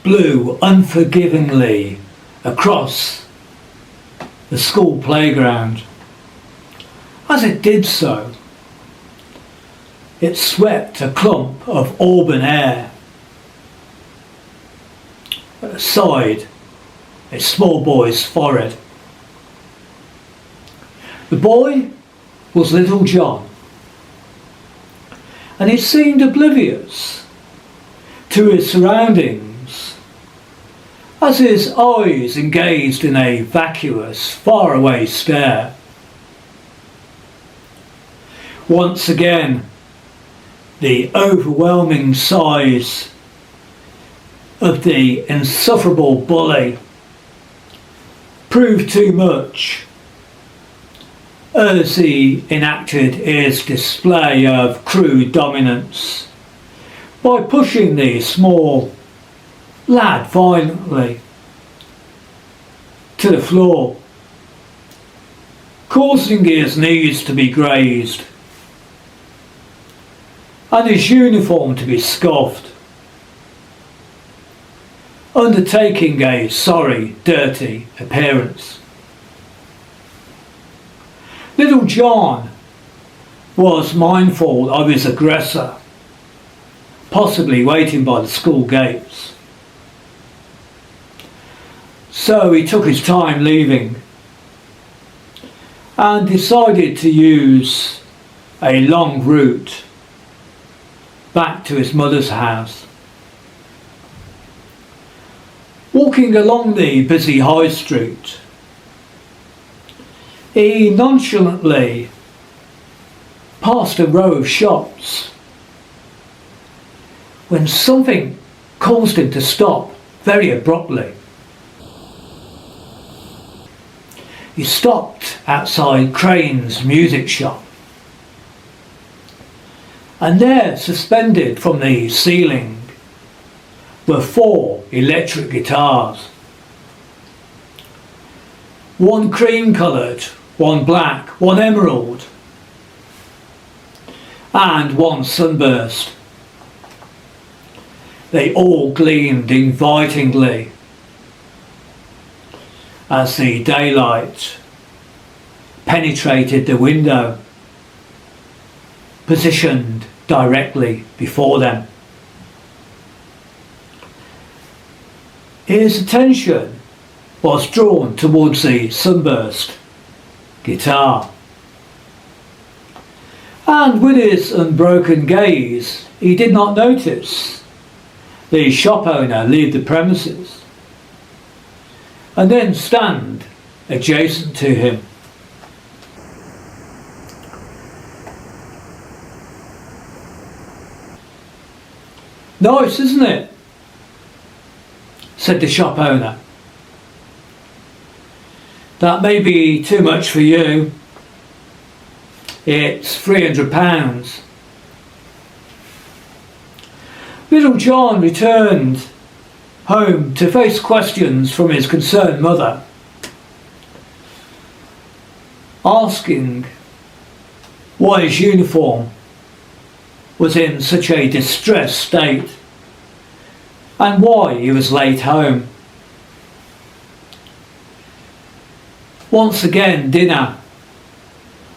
blew unforgivingly across the school playground. As it did so, it swept a clump of auburn hair. Aside a small boy's forehead. The boy was little John, and he seemed oblivious to his surroundings as his eyes engaged in a vacuous, faraway stare. Once again, the overwhelming size of the insufferable bully proved too much as he enacted his display of crude dominance by pushing the small lad violently to the floor, causing his knees to be grazed and his uniform to be scuffed, undertaking a sorry, dirty appearance. Little John was mindful of his aggressor, possibly waiting by the school gates. So he took his time leaving and decided to use a long route back to his mother's house. Walking along the busy high street, he nonchalantly passed a row of shops when something caused him to stop very abruptly. He stopped outside Crane's music shop, and there, suspended from the ceiling, were 4 electric guitars. One cream-coloured, one black, one emerald, and one sunburst. They all gleamed invitingly as the daylight penetrated the window positioned directly before them. His attention was drawn towards the sunburst guitar, and with his unbroken gaze he did not notice the shop owner leave the premises and then stand adjacent to him. "Nice, isn't it?" said the shop owner. "That may be too much for you. It's £300. Little John returned home to face questions from his concerned mother, asking why his uniform was in such a distressed state and why he was late home. Once again, dinner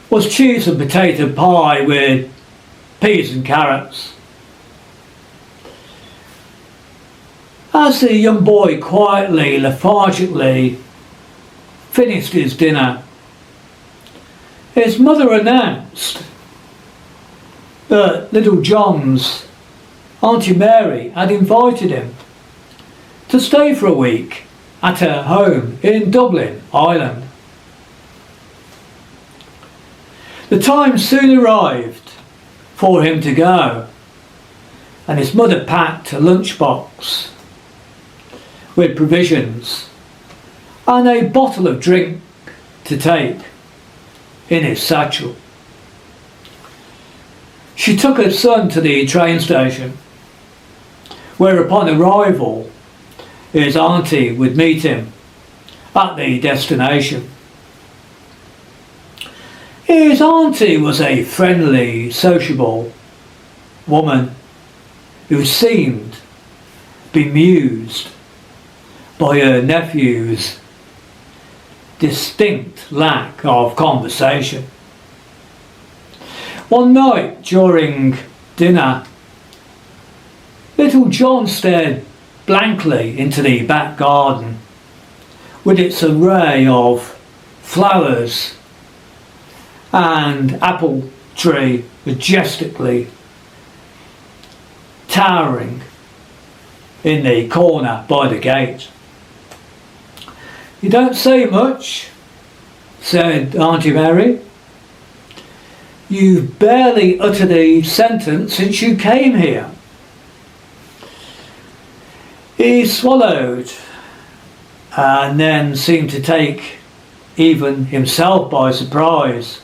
was cheese and potato pie with peas and carrots. As the young boy quietly, lethargically finished his dinner, his mother announced that little John's Auntie Mary had invited him to stay for a week at her home in Dublin, Ireland. The time soon arrived for him to go, and his mother packed a lunchbox with provisions and a bottle of drink to take in his satchel. She took her son to the train station, where upon arrival his auntie would meet him at the destination. His auntie was a friendly, sociable woman who seemed bemused by her nephew's distinct lack of conversation. One night during dinner, little John stared blankly into the back garden with its array of flowers and apple tree majestically towering in the corner by the gate. "You don't say much," said Auntie Mary. "You've barely uttered a sentence since you came here." He swallowed and then seemed to take even himself by surprise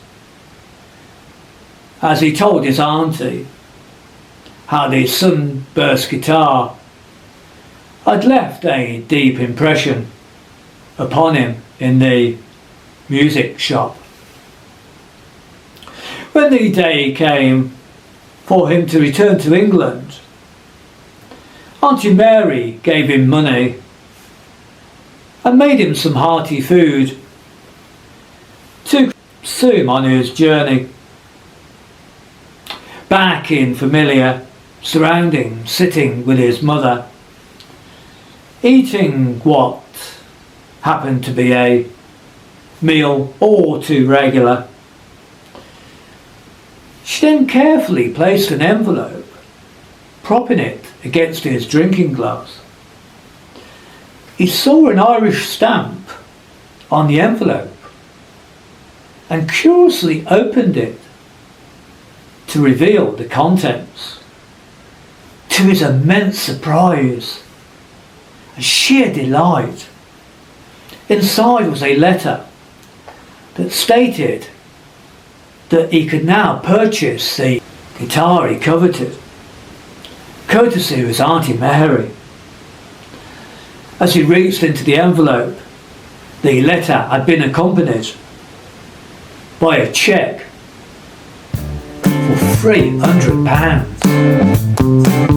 as he told his auntie how the sunburst guitar had left a deep impression upon him in the music shop. When the day came for him to return to England, Auntie Mary gave him money and made him some hearty food to pursue him on his journey. Back in familiar surroundings, sitting with his mother, eating what happened to be a meal all too regular, she then carefully placed an envelope, propping it against his drinking glass. He saw an Irish stamp on the envelope and curiously opened it to reveal the contents. To his immense surprise and sheer delight, inside was a letter that stated that he could now purchase the guitar he coveted, courtesy of his Auntie Mary. As he reached into the envelope, the letter had been accompanied by a cheque for £300.